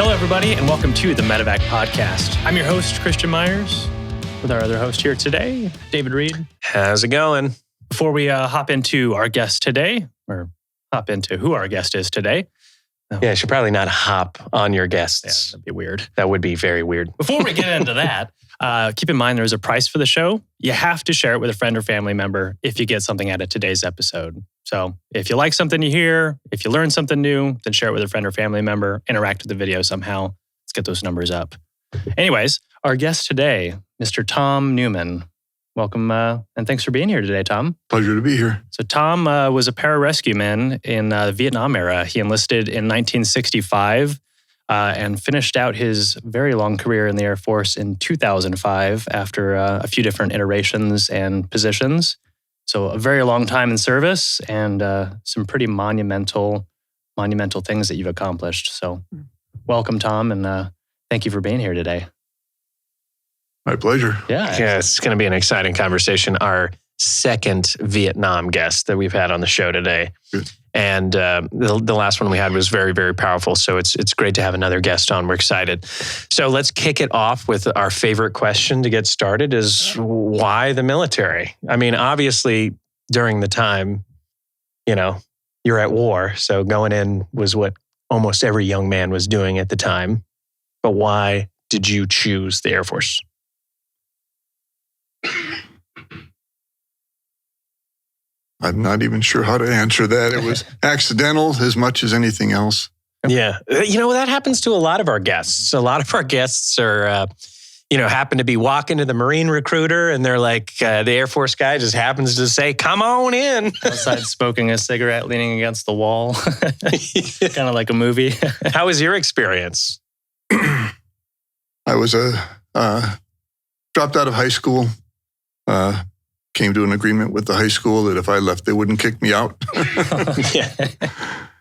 Hello, everybody, and welcome to the MedEvac Podcast. I'm your host, Christian Meyers, with our other host here today, David Reid. How's it going? Before we hop into our guest today, or hop into who our guest is today. Yeah, you should probably not hop on your guests. Yeah, that'd be weird. That would be very weird. Before we get into that, keep in mind there's a price for the show. You have to share it with a friend or family member if you get something out of today's episode. So if you like something you hear, if you learn something new, then share it with a friend or family member, interact with the video somehow. Let's get those numbers up. Anyways, our guest today, Mr. Tom Newman. Welcome and thanks for being here today, Tom. Pleasure to be here. So Tom was a pararescue man in the Vietnam era. He enlisted in 1965 and finished out his very long career in the Air Force in 2005 after a few different iterations and positions. So a very long time in service and some pretty monumental things that you've accomplished. So welcome, Tom, and thank you for being here today. My pleasure. Yeah, it's going to be an exciting conversation. Our second Vietnam guest that we've had on the show today. Good. And the last one we had was very, very powerful. So it's great to have another guest on. We're excited. So let's kick it off with our favorite question to get started is why the military? I mean, obviously, during the time, you're at war. So going in was what almost every young man was doing at the time. But why did you choose the Air Force? I'm not even sure how to answer that. It was accidental as much as anything else. Yeah. That happens to a lot of our guests. A lot of our guests are, happen to be walking to the Marine recruiter and they're like, the Air Force guy just happens to say, come on in. Outside smoking a cigarette, leaning against the wall. Kind of like a movie. How was your experience? I was dropped out of high school. Came to an agreement with the high school that if I left, they wouldn't kick me out. Yeah.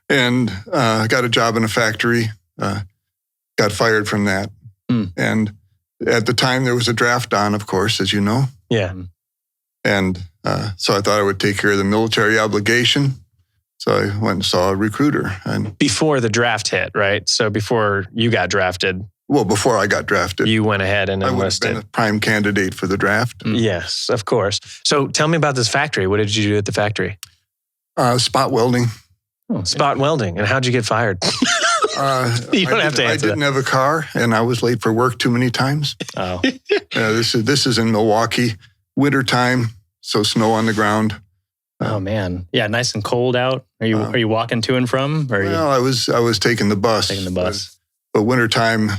And got a job in a factory. Got fired from that. And at the time, there was a draft on, of course, as you know. Yeah. And so I thought I would take care of the military obligation. So I went and saw a recruiter. And before the draft hit, right? So before you got drafted. Well, before I got drafted. You went ahead and enlisted. I would have been a prime candidate for the draft. Yes, of course. So tell me about this factory. What did you do at the factory? Spot welding. Oh, spot welding. And how'd you get fired? You don't have to answer I didn't have a car, and I was late for work too many times. Oh. This is in Milwaukee, wintertime, so snow on the ground. Oh man, yeah, nice and cold out. Are you walking to and from? I was taking the bus. Taking the bus. But wintertime,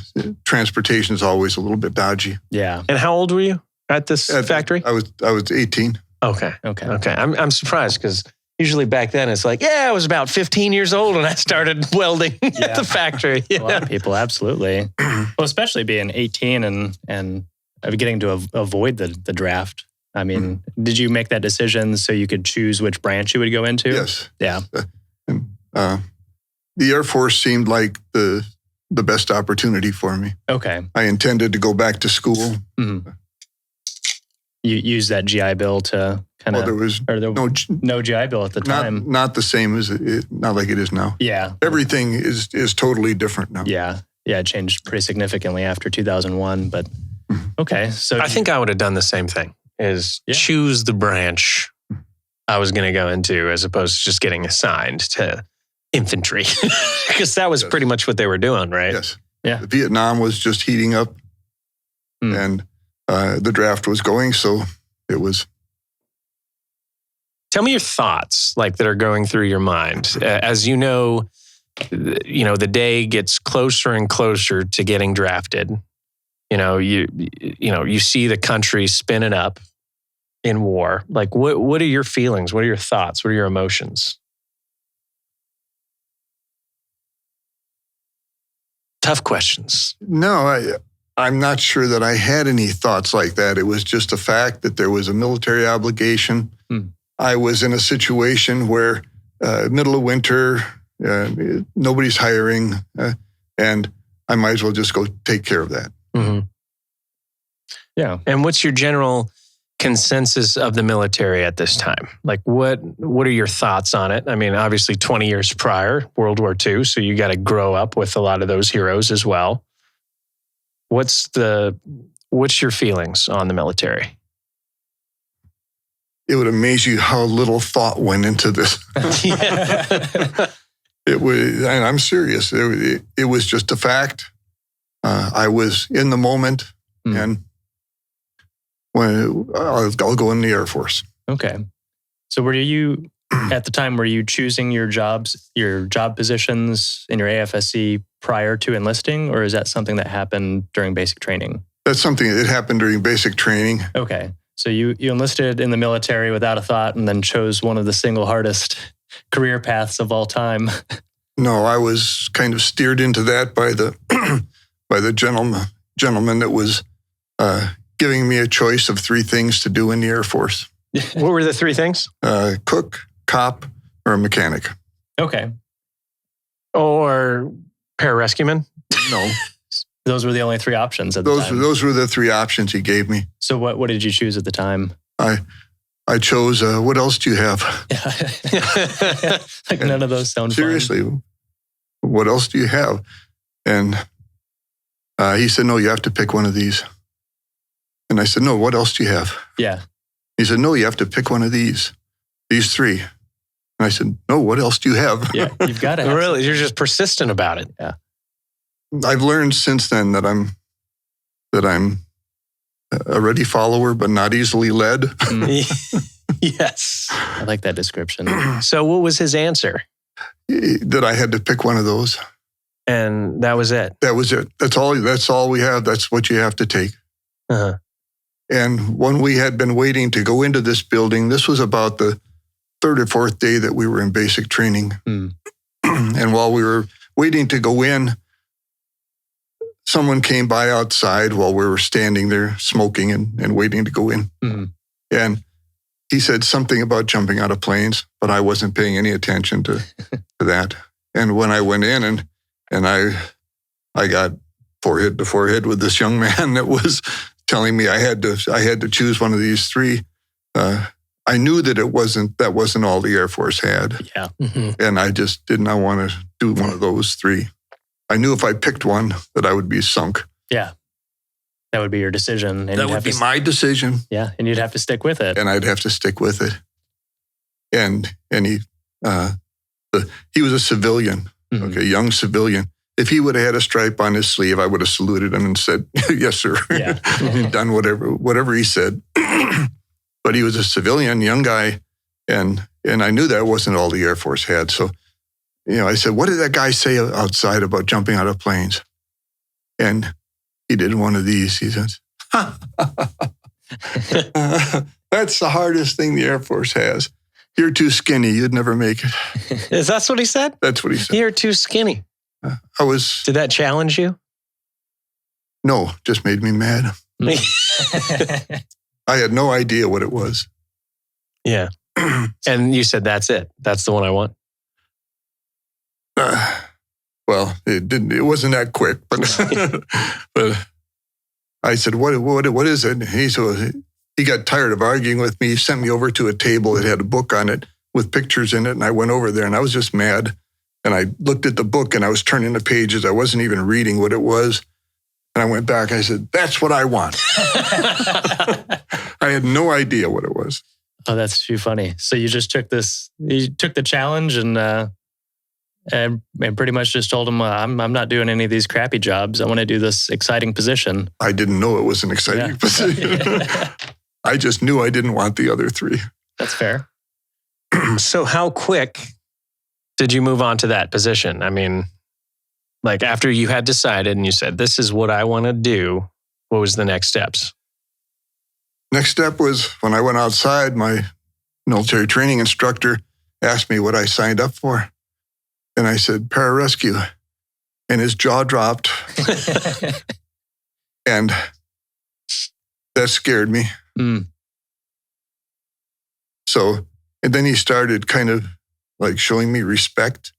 transportation is always a little bit dodgy. Yeah. And how old were you at this factory? I was 18. Okay. I'm surprised because usually back then it's like, I was about 15 years old when I started welding at the factory. A lot of people, absolutely. Well, especially being 18 and getting to avoid the draft. I mean, did you make that decision so you could choose which branch you would go into? Yes. Yeah. The Air Force seemed like the best opportunity for me. Okay. I intended to go back to school. Mm-hmm. You used that GI Bill to kind of... Well, there was no GI Bill at the time. Not the same as not like it is now. Yeah. Everything is totally different now. Yeah. Yeah, it changed pretty significantly after 2001, but okay. So I think I would have done the same thing, is choose the branch I was going to go into as opposed to just getting assigned to infantry, because that was pretty much what they were doing, right? Yes. Yeah. Vietnam was just heating up, and the draft was going, so it was. Tell me your thoughts, like that are going through your mind as the day gets closer and closer to getting drafted. You see the country spinning up in war. Like, what are your feelings? What are your thoughts? What are your emotions? Tough questions. No, I'm not sure that I had any thoughts like that. It was just a fact that there was a military obligation. I was in a situation where middle of winter, nobody's hiring, and I might as well just go take care of that. Mm-hmm. Yeah. And what's your general consensus of the military at this time? Like, what are your thoughts on it? I mean, obviously 20 years prior, World War II, so you got to grow up with a lot of those heroes as well. What's your feelings on the military? It would amaze you how little thought went into this. It was, and I'm serious. It was just a fact. I was in the moment, and when I'll go in the Air Force. Okay. So were you, at the time, were you choosing your job positions in your AFSC prior to enlisting, or is that something that happened during basic training? That's something that happened during basic training. Okay. So you enlisted in the military without a thought and then chose one of the single hardest career paths of all time. No, I was kind of steered into that by the gentleman that was giving me a choice of 3 things to do in the Air Force. What were the 3 things? Cook, cop, or mechanic. Okay. Or pararescueman? No. Those were the only 3 options at the time. Those were the 3 options he gave me. So what did you choose at the time? I chose, what else do you have? Like none of those sound seriously, fun. What else do you have? And he said, no, you have to pick one of these. And I said, no, what else do you have? Yeah. He said, no, you have to pick one of these 3. And I said, no, what else do you have? Yeah, you've got to have Really? something. You're just persistent about it. Yeah. I've learned since then that I'm a ready follower, but not easily led. Yes. I like that description. So what was his answer? That I had to pick one of those. And that was it? That was it. That's all we have. That's what you have to take. Uh-huh. And when we had been waiting to go into this building, this was about the 3rd or 4th day that we were in basic training. And while we were waiting to go in, someone came by outside while we were standing there smoking and waiting to go in. And he said something about jumping out of planes, but I wasn't paying any attention to that. And when I went in and I got forehead to forehead with this young man that was telling me I had to choose one of these 3. I knew that that wasn't all the Air Force had. Yeah. And I just did not want to do one of those 3. I knew if I picked one that I would be sunk. Yeah. That would be your decision. And that would be my decision. Yeah. And you'd have to stick with it. And I'd have to stick with it. And he was a civilian, okay, young civilian. If he would have had a stripe on his sleeve, I would have saluted him and said, yes, sir. Yeah. Done whatever he said. But he was a civilian, young guy. And I knew that wasn't all the Air Force had. So, I said, what did that guy say outside about jumping out of planes? And he did one of these. He says, that's the hardest thing the Air Force has. You're too skinny. You'd never make it. Is that what he said? That's what he said. You're too skinny. Did that challenge you? No, just made me mad. I had no idea what it was. Yeah. And you said, that's it. That's the one I want. Well, it wasn't that quick, but I said, what is it? And he got tired of arguing with me. He sent me over to a table that had a book on it with pictures in it. And I went over there and I was just mad. And I looked at the book and I was turning the pages. I wasn't even reading what it was. And I went back. I said, that's what I want. I had no idea what it was. Oh, that's too funny. So you just took the challenge and pretty much just told him, I'm not doing any of these crappy jobs. I want to do this exciting position. I didn't know it was an exciting position. I just knew I didn't want the other 3. That's fair. So how quick did you move on to that position? I mean, like after you had decided and you said, this is what I want to do, what was the next steps? Next step was when I went outside, my military training instructor asked me what I signed up for. And I said, pararescue. And his jaw dropped. And that scared me. So, and then he started kind of like showing me respect.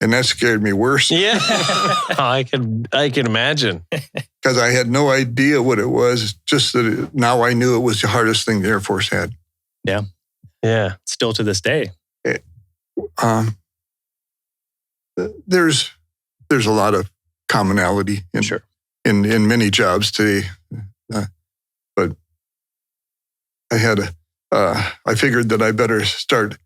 And that scared me worse. Yeah, I can imagine. Because I had no idea what it was. Just that now I knew it was the hardest thing the Air Force had. Yeah. Still to this day. There's a lot of commonality in many jobs today, but I figured that I better start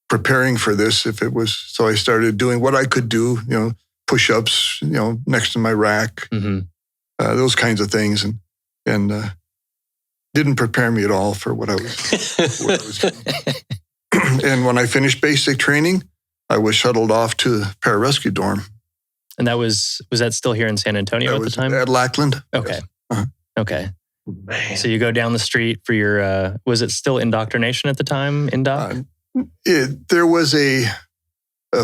preparing for this if it was. So I started doing what I could do, push-ups, next to my rack, those kinds of things, and didn't prepare me at all for what I was doing. And when I finished basic training, I was shuttled off to the pararescue dorm. And that was that still here in San Antonio at the time? At Lackland. Okay. Yes. Uh-huh. Okay. Man. So you go down the street for your, was it still indoctrination at the time, Indoc? There was a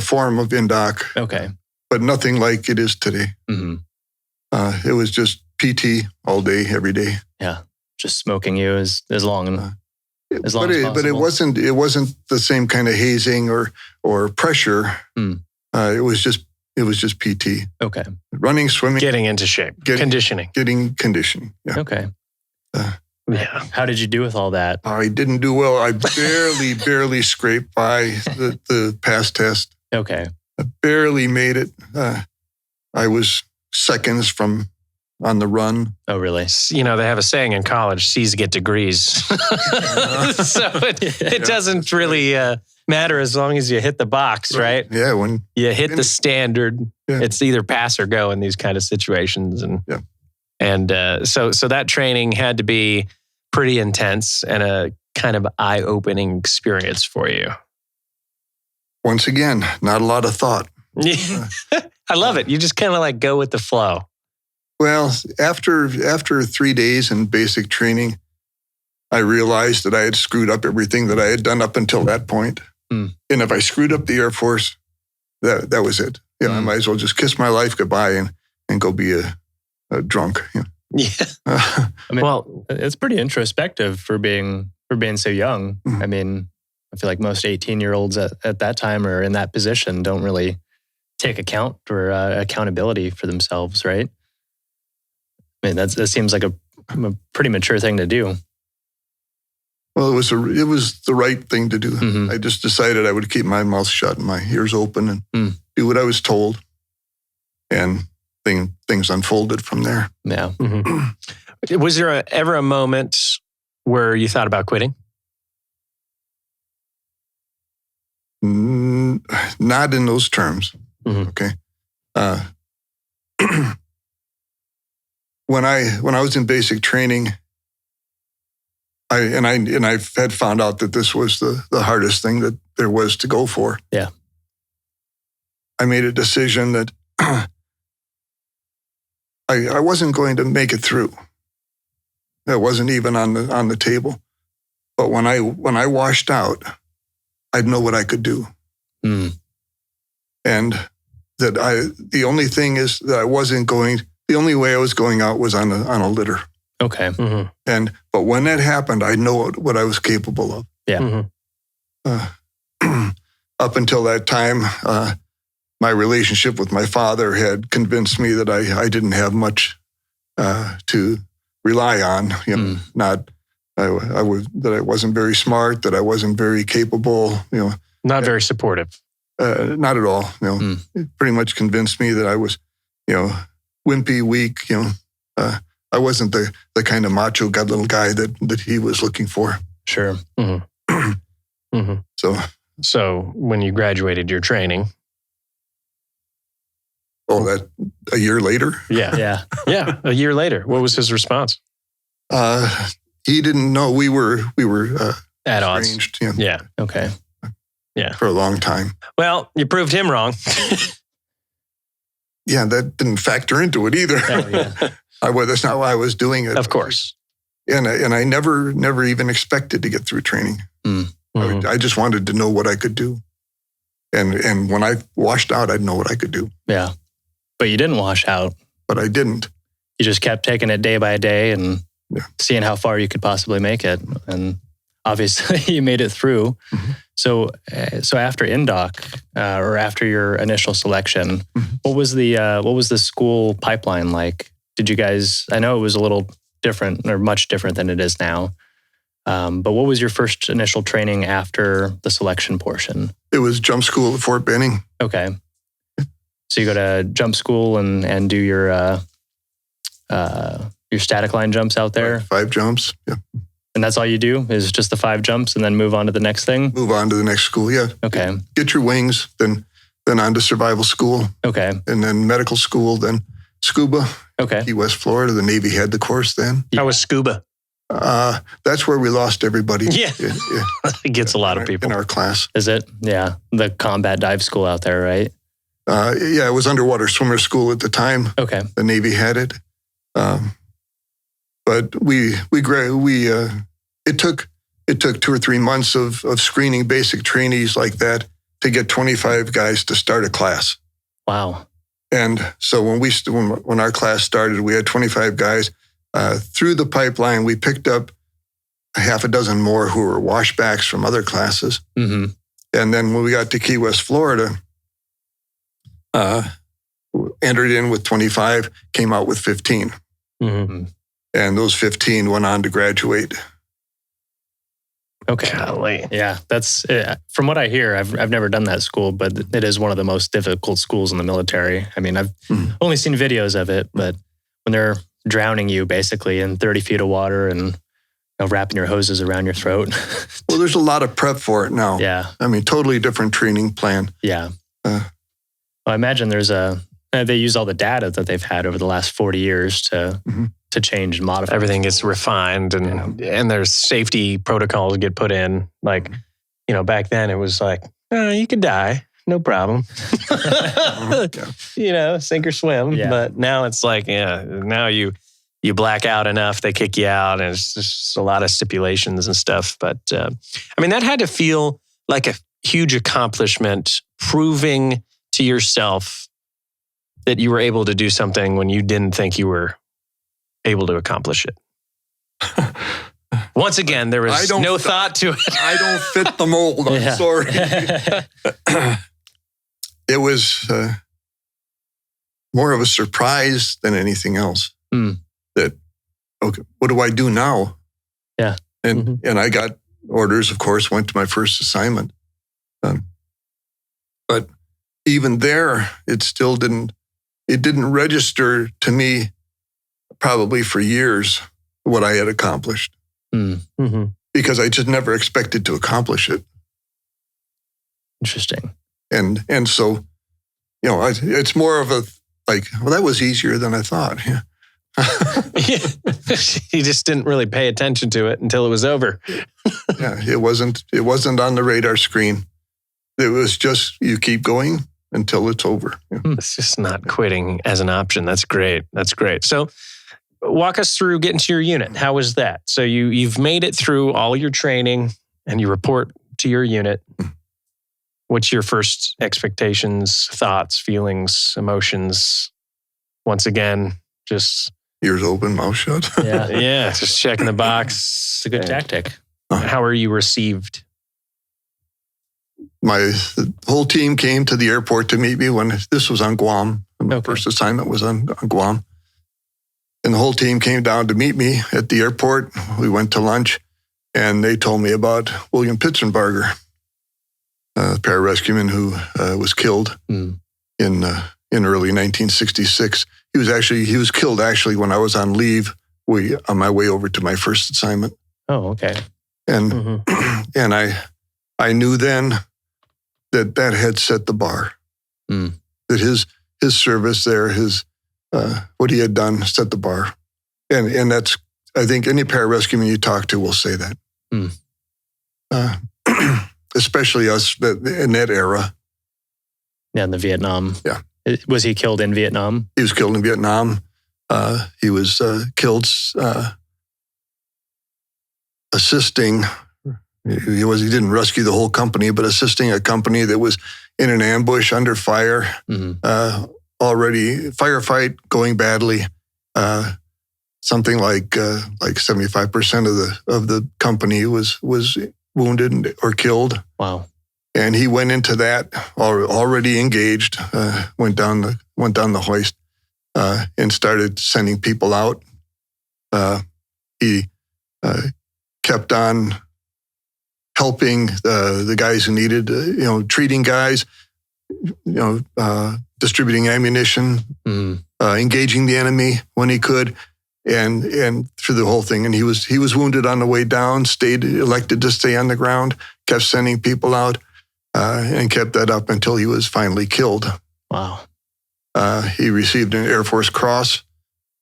form of Indoc. Okay. But nothing like it is today. Mm-hmm. It was just PT all day, every day. Yeah. Just smoking you as long as possible. But it wasn't the same kind of hazing or pressure. It was just PT. Okay. Running, swimming, Getting into shape. Conditioning. Getting conditioning. Yeah. Okay. Yeah. How did you do with all that? I didn't do well. I barely scraped by the pass test. Okay. I barely made it. I was seconds from on the run. Oh, really? They have a saying in college, C's get degrees. So it doesn't really matter as long as you hit the box, right? Yeah, when you hit the standard, it's either pass or go in these kind of situations. And so that training had to be pretty intense and a kind of eye-opening experience for you. Once again, not a lot of thought. I love it. You just kind of like go with the flow. Well, after 3 days in basic training, I realized that I had screwed up everything that I had done up until that point. And if I screwed up the Air Force, that was it. I might as well just kiss my life goodbye and go be a drunk. Yeah. It's pretty introspective for being so young. Mm-hmm. I mean, I feel like most 18-year-olds at that time or in that position don't really take account or accountability for themselves, right? I mean, that seems like a pretty mature thing to do. Well, it was the right thing to do. Mm-hmm. I just decided I would keep my mouth shut and my ears open and do what I was told. And things unfolded from there. Yeah. Mm-hmm. Was there ever a moment where you thought about quitting? Not in those terms. Mm-hmm. Okay. When I was in basic training, I had found out that this was the hardest thing that there was to go for. Yeah. I made a decision that I wasn't going to make it through. That wasn't even on the table. But when I washed out, I'd know what I could do. And that the only thing is that the only way I was going out was on a litter. Okay. Mm-hmm. But when that happened, I know what I was capable of. Yeah. Mm-hmm. Up until that time, my relationship with my father had convinced me that I didn't have much to rely on. That I wasn't very smart, that I wasn't very capable. Not very supportive. Not at all. It pretty much convinced me that I was, wimpy, weak. I wasn't the kind of macho little guy that he was looking for. Sure. Mm-hmm. Mm-hmm. So when you graduated your training. Oh, that a year later? Yeah. A year later. What was his response? He didn't know we were at odds. Yeah. Okay. Yeah. For a long time. Well, you proved him wrong. Yeah, that didn't factor into it either. That's not why I was doing it. Of course. And I never even expected to get through training. Mm-hmm. I just wanted to know what I could do. And when I washed out, I'd know what I could do. Yeah. But you didn't wash out. But I didn't. You just kept taking it day by day and seeing how far you could possibly make it. And obviously you made it through. Mm-hmm. So after INDOC, or after your initial selection, what was the school pipeline like? Did you guys? I know it was a little different, or much different than it is now. But what was your first initial training after the selection portion? It was jump school at Fort Benning. Okay. So you go to jump school and do your static line jumps out there? Right, 5 jumps, yeah. And that's all you do is just the 5 jumps and then move on to the next thing? Move on to the next school, yeah. Okay. Get your wings, then on to survival school. Okay. And then medical school, then scuba. Okay. Key West, Florida. The Navy had the course then. How was scuba? That's where we lost everybody. Yeah. It gets a lot of people. In our class. Is it? Yeah. The combat dive school out there, right? Yeah, it was underwater swimmer school at the time. Okay. The Navy had it. But it took 2 or 3 months of screening basic trainees like that to get 25 guys to start a class. Wow. And so when our class started, we had 25 guys. Through the pipeline, we picked up a half a dozen more who were washbacks from other classes. Mm-hmm. And then when we got to Key West, Florida, entered in with 25, came out with 15. Mm-hmm. And those 15 went on to graduate. Okay. Golly. Yeah, that's from what I hear. I've never done that school, but it is one of the most difficult schools in the military. I mean, I've only seen videos of it, but when they're drowning you basically in 30 feet of water and wrapping your hoses around your throat. Well, there's a lot of prep for it now. Yeah. I mean, totally different training plan. Yeah. Well, I imagine they use all the data that they've had over the last 40 years to change and modify. Everything gets refined and there's safety protocols get put in. Like, back then it was like, you could die, no problem. Sink or swim. Yeah. But now it's like, now you black out enough, they kick you out, and it's just a lot of stipulations and stuff. But that had to feel like a huge accomplishment, proving to yourself that you were able to do something when you didn't think you were able to accomplish it. Once again, there was no thought to it. I don't fit the mold. I'm sorry. It was more of a surprise than anything else. That, okay, what do I do now? Yeah. And I got orders, of course, went to my first assignment. But even there, it still didn't register to me probably for years what I had accomplished. Mm-hmm. Because I just never expected to accomplish it. Interesting. And so, it's more of a like, well, that was easier than I thought. Yeah. You just didn't really pay attention to it until it was over. Yeah, it wasn't on the radar screen. It was just, you keep going until it's over. Yeah. It's just not quitting as an option. That's great. So walk us through getting to your unit. How was that? So you've made it through all your training and you report to your unit. What's your first expectations, thoughts, feelings, emotions? Once again, just... ears open, mouth shut. Yeah, just checking the box. It's a good tactic. How are you received? The whole team came to the airport to meet me when this was on Guam. My first assignment was on Guam. And the whole team came down to meet me at the airport. We went to lunch, and they told me about William Pitzenbarger, the pararescueman who was killed in early 1966. He was killed when I was on leave, on my way over to my first assignment. Oh, okay. And and I knew then that had set the bar. That his service there, what he had done set the bar. And that's, I think any pararescueman you talk to will say that. Especially us in that era. Yeah, in the Vietnam. Yeah. Was he killed in Vietnam? He was killed in Vietnam. He was killed assisting. He didn't rescue the whole company, but assisting a company that was in an ambush under fire. Already firefight going badly. Something like 75% of the company was wounded or killed. Wow. And he went into that already engaged, went down the hoist, and started sending people out. He kept on helping the guys who needed, treating guys, distributing ammunition, engaging the enemy when he could, and through the whole thing. And he was wounded on the way down, elected to stay on the ground, kept sending people out, and kept that up until he was finally killed. Wow. He received an Air Force Cross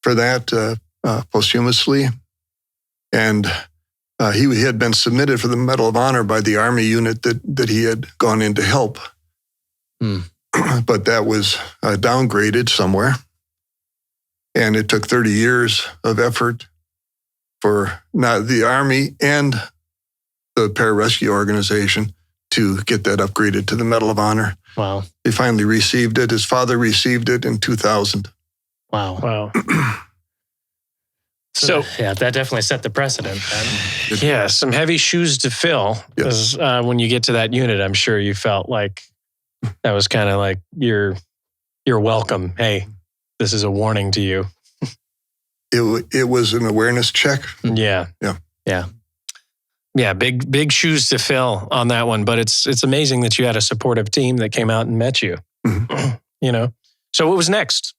for that posthumously, and he had been submitted for the Medal of Honor by the Army unit that he had gone in to help. But that was downgraded somewhere. And it took 30 years of effort for not the Army and the pararescue organization to get that upgraded to the Medal of Honor. Wow. He finally received it. His father received it in 2000. Wow. So yeah, that definitely set the precedent then. Yeah, some heavy shoes to fill. Yes. When you get to that unit, I'm sure you felt like that was kind of like you're welcome. Hey, this is a warning to you. It was an awareness check. Yeah. Big shoes to fill on that one. But it's amazing that you had a supportive team that came out and met you. Mm-hmm. So what was next?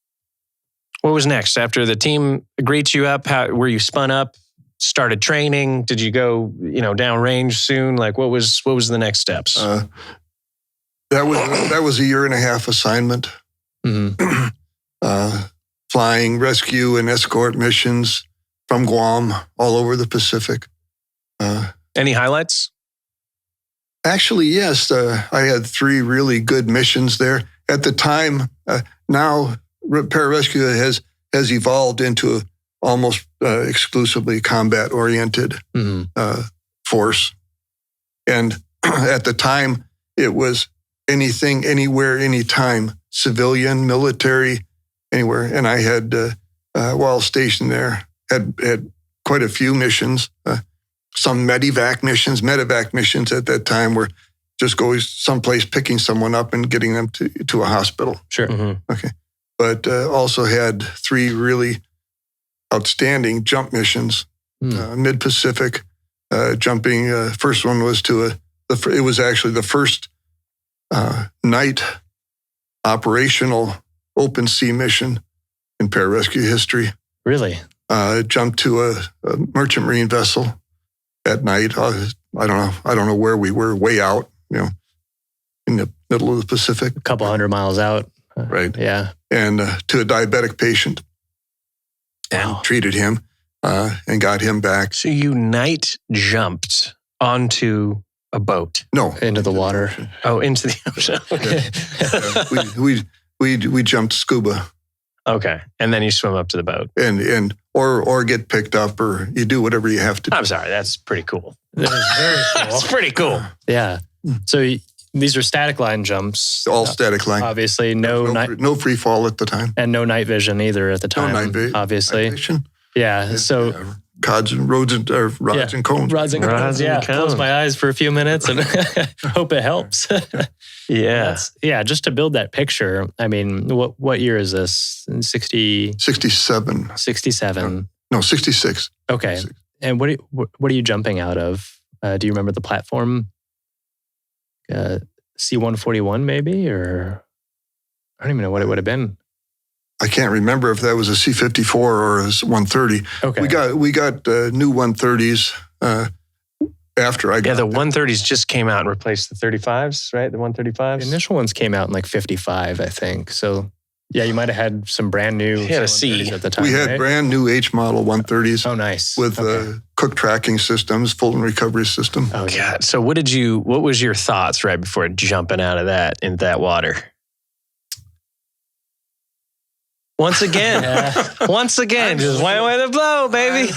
What was next after the team greets you up? How were you spun up? Started training? Did you go downrange soon? Like what was the next steps? That was a 1.5 assignment. Flying rescue and escort missions from Guam all over the Pacific. Any highlights? Actually, yes. I had 3 really good missions there. At the time, now pararescue has evolved into almost exclusively combat-oriented force. And at the time, it was anything, anywhere, anytime, civilian, military, anywhere. And I had, while stationed there, had quite a few missions. Some MedEvac missions at that time were just going someplace, picking someone up and getting them to a hospital. Sure. Okay. But also had 3 really outstanding jump missions, mid-Pacific, jumping. First one was it was actually the first night operational open sea mission in pararescue history. Really? Jumped to a merchant marine vessel at night. I don't know where we were, way out, in the middle of the Pacific. A couple hundred miles out. Right. Yeah. And to a diabetic patient. And treated him and got him back. So you night jumped onto a boat? No. Into the water. Oh, into the ocean. We jumped scuba. Okay. And then you swim up to the boat. And or get picked up, or you do whatever you have to do. I'm sorry, that's pretty cool. That is very cool. That's pretty cool. Yeah. So these are static line jumps. All static line. Obviously, no free fall at the time. And no night vision either at the time. No night vision. Obviously. Night vision. Yeah. So rods and cones. Rods and cones. Yeah. Close my eyes for a few minutes and hope it helps. Yeah. Just to build that picture. I mean, what year is this? 67. 67. No, 66. Okay. 66. And what are you jumping out of? Do you remember the platform? C-141 maybe, or I don't even know what it would have been. I can't remember if that was a C-54 or a 130. Okay. We got new 130s after I got the 130s just came out and replaced the 35s, right? The 135s? The initial ones came out in like 55, I think. So yeah, you might have had some brand new had a C at the time. We had right? brand new H model 130s. Oh, nice. With cook tracking systems, full and recovery system. Oh God. So what was your thoughts right before jumping out of that into that water? Once again, just went away the blow, baby.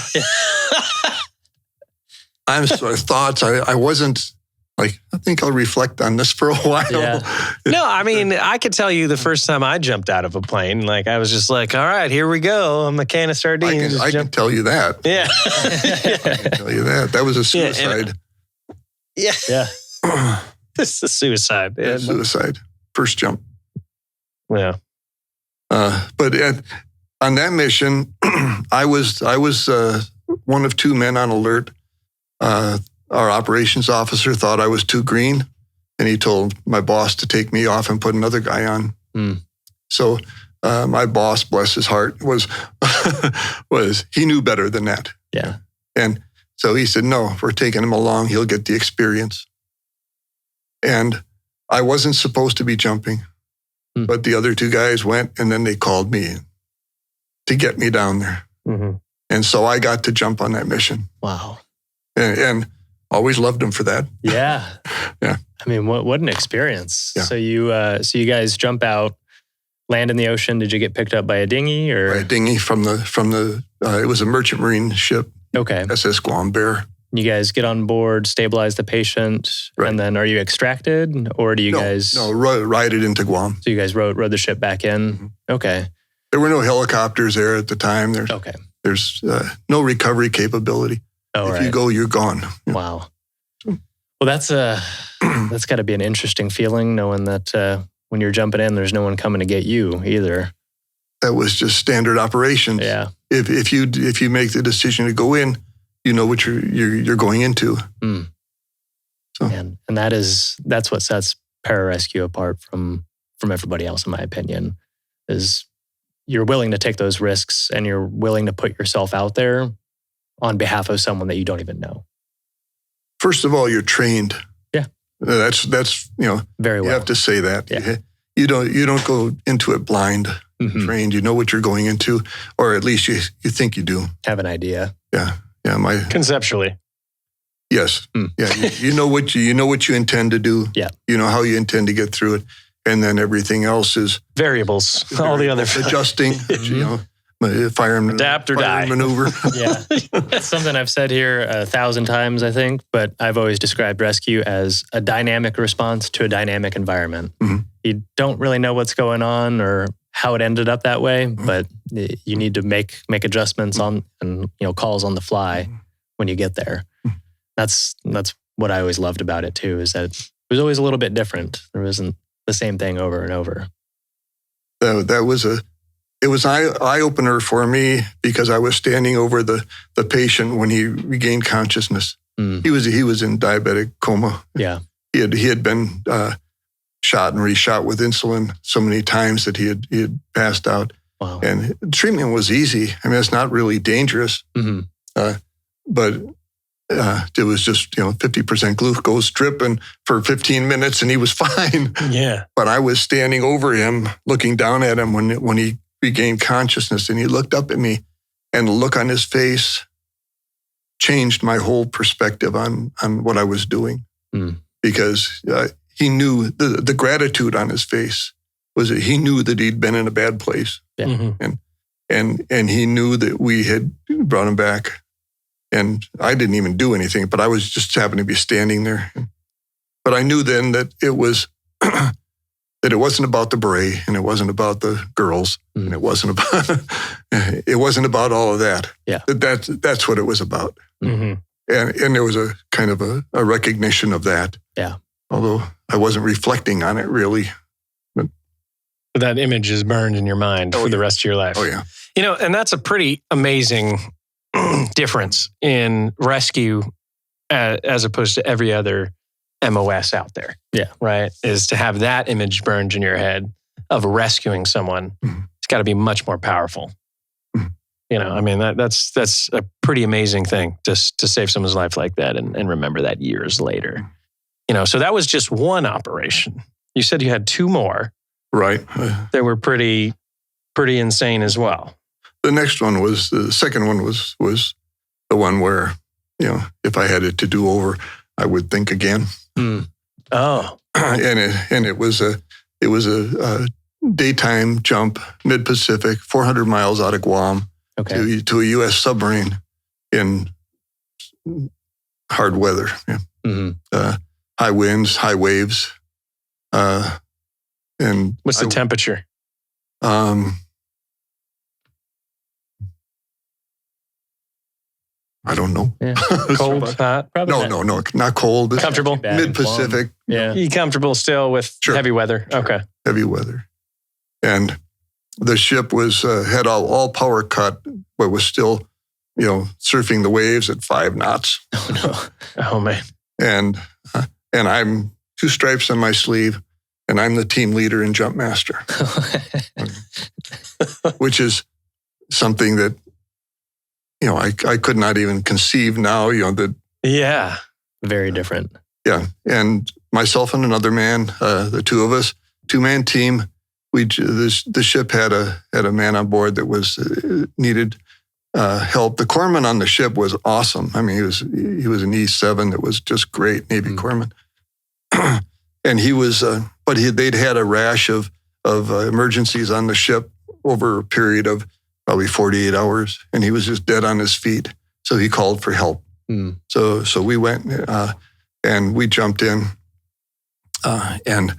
I'm sorry, thoughts. I wasn't like, I think I'll reflect on this for a while. Yeah. No, I mean, I could tell you the first time I jumped out of a plane, like I was just like, all right, here we go. I'm a can of sardines. I can tell you that. Yeah. I can tell you that. That was a suicide. Yeah. This is suicide. Yeah. Suicide. First jump. Yeah. But on that mission, I was one of two men on alert. Our operations officer thought I was too green, and he told my boss to take me off and put another guy on. So my boss, bless his heart, was he knew better than that. Yeah. And so he said, no, we're taking him along. He'll get the experience. And I wasn't supposed to be jumping, but the other two guys went, and then they called me to get me down there. And so I got to jump on that mission. Wow. And always loved them for that. Yeah. Yeah. I mean, what an experience. Yeah. So you guys jump out, land in the ocean. Did you get picked up by a dinghy or? By a dinghy from the it was a merchant marine ship. Okay. SS Guam Bear. You guys get on board, stabilize the patient, and then are you extracted, or do you guys? No, ride it into Guam. So you guys rode the ship back in. Okay. There were no helicopters there at the time. There's no recovery capability. If you go, you're gone. Wow. Well, that's got to be an interesting feeling, knowing that when you're jumping in, there's no one coming to get you either. That was just standard operations. Yeah. If you make the decision to go in, you know what you're going into. So. And that's what sets pararescue apart from everybody else, in my opinion, is you're willing to take those risks and you're willing to put yourself out there on behalf of someone that you don't even know. First of all, you're trained. Yeah. That's very well. You have to say that. Yeah. You don't go into it blind. Trained. You know what you're going into, or at least you think you do. Have an idea. Yeah. Conceptually. Yes. Yeah. You know what you intend to do. Yeah. You know how you intend to get through it, and then everything else is variables. All the other adjusting. Fire and adapt or die maneuver. Yeah. It's something I've said here 1,000 times, I think, but I've always described rescue as a dynamic response to a dynamic environment. You don't really know what's going on or how it ended up that way, but you need to make adjustments on and calls on the fly when you get there. That's what I always loved about it too, is that it was always a little bit different. There wasn't the same thing over and over. It was eye opener for me because I was standing over the patient when he regained consciousness. He was in diabetic coma. Yeah, he had been shot and reshot with insulin so many times that he had passed out. Wow. And treatment was easy. I mean, it's not really dangerous, but it was just 50% glucose drip and for 15 minutes, and he was fine. Yeah. But I was standing over him, looking down at him when he regained consciousness, and he looked up at me, and the look on his face changed my whole perspective on what I was doing, because he knew the gratitude on his face was that he knew that he'd been in a bad place, and he knew that we had brought him back, and I didn't even do anything, but I was just happened to be standing there. But I knew then that it was that it wasn't about the beret, and it wasn't about the girls, and it wasn't about all of that. Yeah, that's what it was about, and there was a kind of a recognition of that. Yeah. Although I wasn't reflecting on it really. But that image is burned in your mind for the rest of your life. Oh, yeah. And that's a pretty amazing difference in rescue as opposed to every other MOS out there. Yeah. Right? Is to have that image burned in your head of rescuing someone. It's got to be much more powerful. I mean, that's a pretty amazing thing just to save someone's life like that and remember that years later. So that was just one operation. You said you had two more. Right. They were pretty insane as well. The second one was the one where, if I had it to do over, I would think again. Oh. And it was a daytime jump, mid-Pacific, 400 miles out of Guam to a U.S. submarine in hard weather. Yeah. High winds, high waves. And what's the temperature? I I don't know. Yeah. Cold, hot? No, not cold. Comfortable? Mid-Pacific. Yeah. You comfortable still with heavy weather? Okay. Heavy weather. And the ship was had all power cut, but was still, surfing the waves at 5 knots. Oh, no. Oh, man. And I'm 2 stripes on my sleeve, and I'm the team leader and jump master, which is something that, I could not even conceive now, that. Yeah. Very different. Yeah. And myself and another man, the 2 of us, 2-man team, the ship had a man on board that was needed help. The corpsman on the ship was awesome. I mean, he was an E7 that was just great, Navy corpsman. And he was, but they'd had a rash of emergencies on the ship over a period of probably 48 hours, and he was just dead on his feet. So he called for help. So we went and we jumped in, and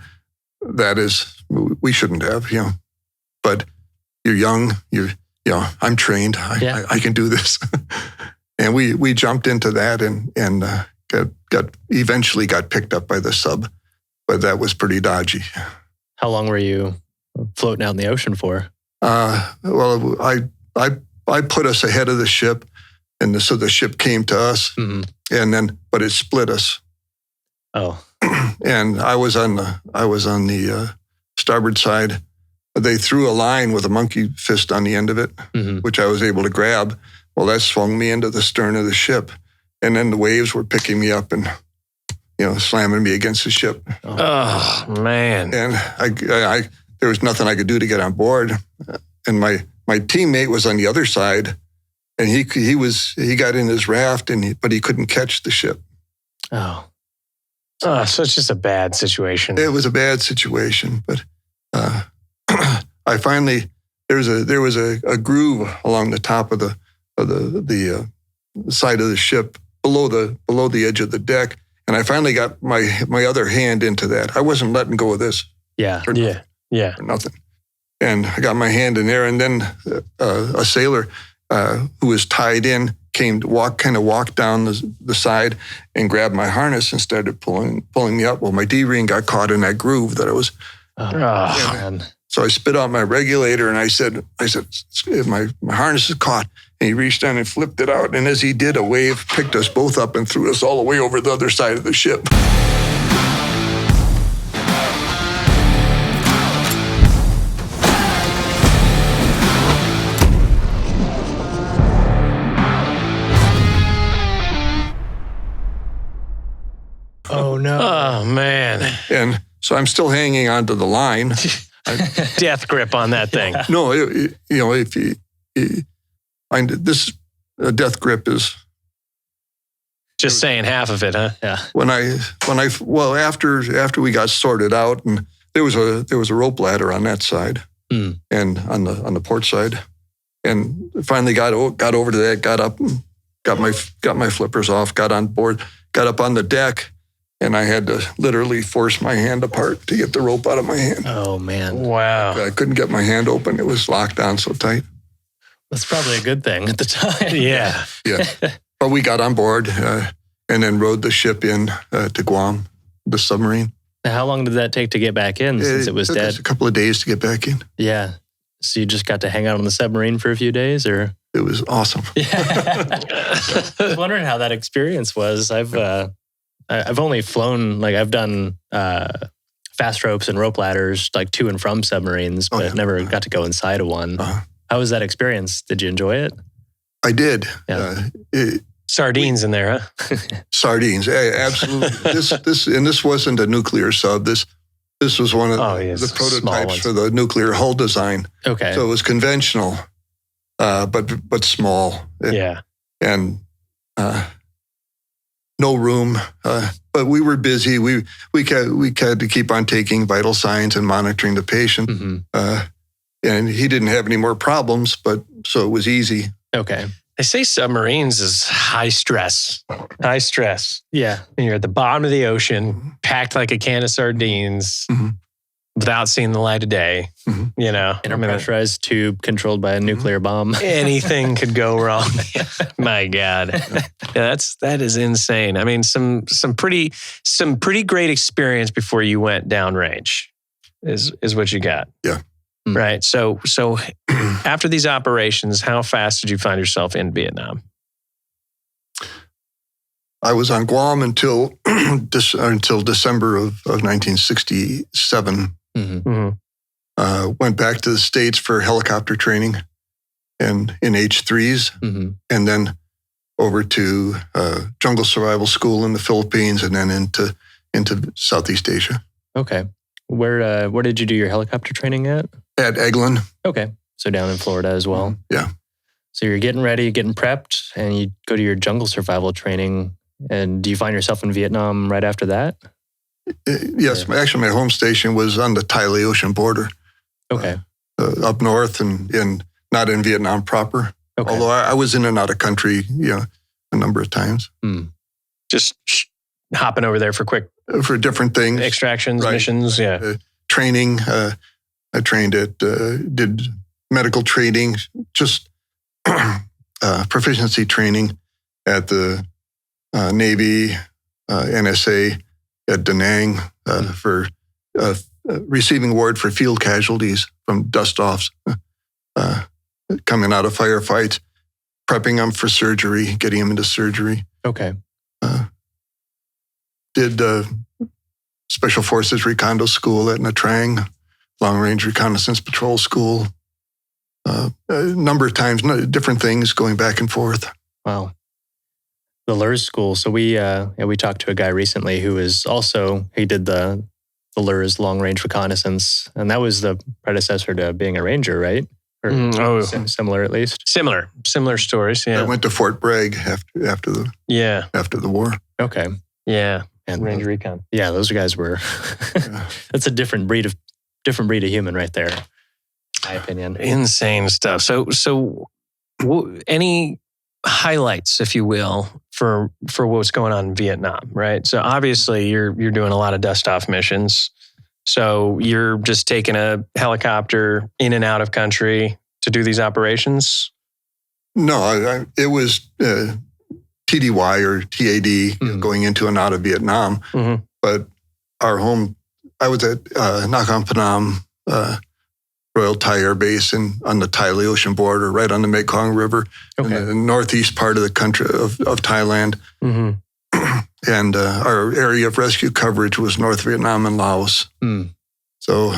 that is, we shouldn't have, but you're young, I'm trained, I can do this. And we jumped into that and eventually got picked up by the sub, but that was pretty dodgy. How long were you floating out in the ocean for? Well, I put us ahead of the ship, and so the ship came to us, but it split us. Oh. And I was on the starboard side. They threw a line with a monkey fist on the end of it, which I was able to grab. Well, that swung me into the stern of the ship, and then the waves were picking me up and slamming me against the ship. Oh man! And I there was nothing I could do to get on board. And my teammate was on the other side, and he got in his raft, but he couldn't catch the ship. Oh. So it's just a bad situation. It was a bad situation, but I finally there was a groove along the top of the side of the ship below the edge of the deck, and I finally got my other hand into that. I wasn't letting go of this. Yeah. For nothing. And I got my hand in there, and then a sailor who was tied in walked down the side and grabbed my harness and started pulling me up. Well, my D-ring got caught in that groove that I was. Man. So I spit out my regulator and I said, my harness is caught. And he reached down and flipped it out. And as he did, a wave picked us both up and threw us all the way over the other side of the ship. Oh, no. Oh, man. And so I'm still hanging onto the line. Death grip on that thing. No, this death grip is just saying half of it, huh? Yeah. After we got sorted out, and there was a rope ladder on that side, and on the port side, and finally got over to that, got up, got my flippers off, got on board, got up on the deck. And I had to literally force my hand apart to get the rope out of my hand. Oh, man. Wow. I couldn't get my hand open. It was locked down so tight. That's probably a good thing at the time. Yeah. Yeah. But we got on board and then rowed the ship in to Guam, the submarine. Now, how long did that take to get back in since it was took dead? us a couple of days to get back in. Yeah. So you just got to hang out on the submarine for a few days, or? It was awesome. Yeah. I was wondering how that experience was. I've only flown, I've done fast ropes and rope ladders, to and from submarines, but never got to go inside of one. How was that experience? Did you enjoy it? I did. Yeah. Sardines in there, huh? Sardines, absolutely. This wasn't a nuclear sub. This was one of the prototypes for the nuclear hull design. Okay. So it was conventional, but small. Yeah. And no room, but we were busy. We had to keep on taking vital signs and monitoring the patient. And he didn't have any more problems, so it was easy. Okay. They say submarines is high stress. High stress. Yeah. And you're at the bottom of the ocean, packed like a can of sardines. without seeing the light of day, you know. In a pressurized tube controlled by a nuclear bomb. Anything could go wrong. My God. Yeah, that is insane. I mean, some pretty great experience before you went downrange is what you got. Yeah. Right. So after these operations, how fast did you find yourself in Vietnam? I was on Guam until December of 1967. Went back to the States for helicopter training and in H-3s, and then over to jungle survival school in the Philippines, and then into Southeast Asia. Okay. Where did you do your helicopter training at? At Eglin. Okay. So down in Florida as well. Yeah. So you're getting ready, getting prepped, and you go to your jungle survival training. And do you find yourself in Vietnam right after that? Yes. Actually, my home station was on the Thai-Laotian border. Okay. Up north and not in Vietnam proper. Okay. Although I was in and out of country, a number of times. Just hopping over there for different things. Extractions, right. Missions, yeah. Training. I trained did medical training, just proficiency training at the Navy, NSA at Da Nang for receiving award for field casualties from dust-offs coming out of firefights, prepping them for surgery, getting them into surgery. Okay. Did Special Forces Recondo School at Nha Trang, Long Range Reconnaissance Patrol School. A number of times, different things going back and forth. Wow. The LURS school. So we talked to a guy recently who he did the LURS Long Range Reconnaissance, and that was the predecessor to being a ranger, right? Or similar at least. Similar stories. Yeah. I went to Fort Bragg after the war. Okay. Yeah. And Ranger Recon. Yeah, those guys were. That's a different breed of human right there, in my opinion. Insane stuff. So any highlights, if you will, for what's going on in Vietnam, right? So obviously you're doing a lot of dust-off missions. So you're just taking a helicopter in and out of country to do these operations? No, it was TDY or TAD, going into and out of Vietnam. But I was at Nakhon Phanom Royal Thai Air Base on the Thai-Laotian border, right on the Mekong River, in the northeast part of the country of Thailand. And our area of rescue coverage was North Vietnam and Laos. So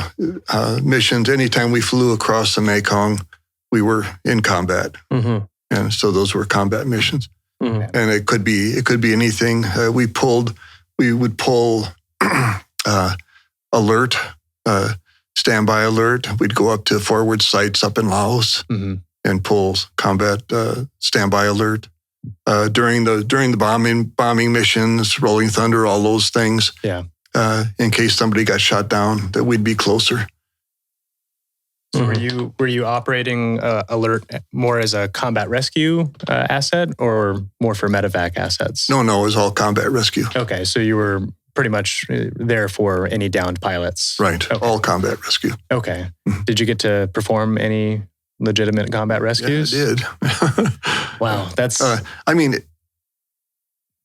missions, anytime we flew across the Mekong, we were in combat. And so those were combat missions. And it could be anything. We would pull alert, standby alert. We'd go up to forward sites up in Laos and pull combat standby alert. During the bombing missions, Rolling Thunder, all those things. Yeah. In case somebody got shot down, that we'd be closer. So were you operating alert more as a combat rescue asset or more for medevac assets? No, it was all combat rescue. Okay, so you were pretty much there for any downed pilots. Right, okay. All combat rescue. Okay. Did you get to perform any legitimate combat rescues? Yeah, I did. Wow, that's...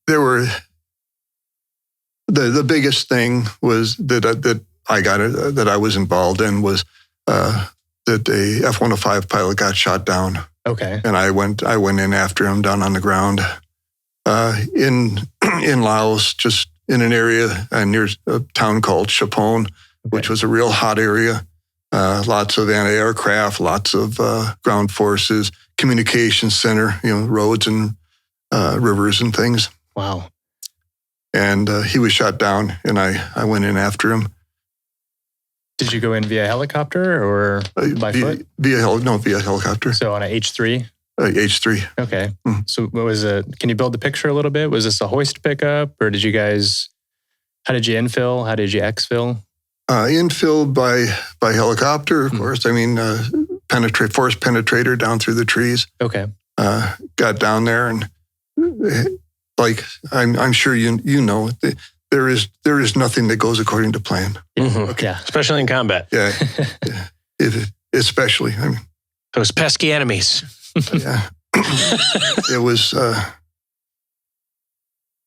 there were... The biggest thing was that I was involved in was that a F-105 pilot got shot down. Okay. And I went in after him down on the ground in Laos, just in an area near a town called Chapone, which was a real hot area. Lots of anti-aircraft, lots of ground forces, communication center, roads and rivers and things. Wow. And he was shot down, and I went in after him. Did you go in via helicopter or by foot? Via helicopter. So on a H-3? H-3. Okay. So what was it? Can you build the picture a little bit? Was this a hoist pickup, or how did you infill? How did you exfil? Infill by helicopter, of course. Force penetrator down through the trees. Okay. Got down there and... I'm sure you know, there is nothing that goes according to plan. Okay. Yeah. Especially in combat. Yeah. Especially. I mean, those pesky enemies. Yeah. It was,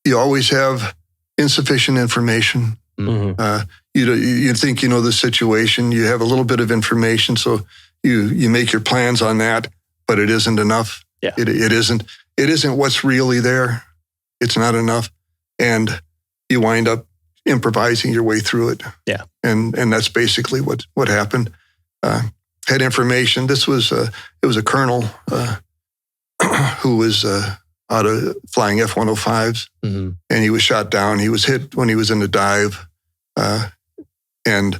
you always have insufficient information. You think you know the situation. You have a little bit of information, so you make your plans on that, but it isn't enough. Yeah. It isn't what's really there. It's not enough. And you wind up improvising your way through it. Yeah. And that's basically what happened. Had information. It was a colonel who was out of flying F-105s, and he was shot down. He was hit when he was in a dive, and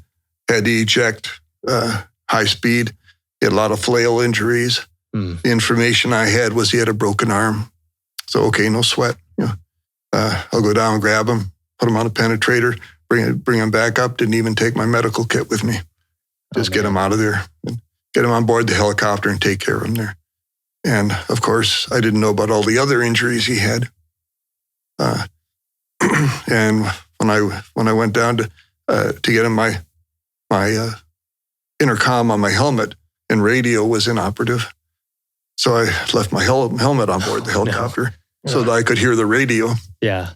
had to eject high speed. He had a lot of flail injuries. The information I had was he had a broken arm. So, okay, no sweat. I'll go down, grab him, put him on a penetrator, bring him back up. Didn't even take my medical kit with me. Just get him out of there and get him on board the helicopter and take care of him there. And of course, I didn't know about all the other injuries he had. And when I went down to get him my intercom on my helmet, and radio was inoperative. So I left my helmet on board the helicopter so that I could hear the radio. Yeah.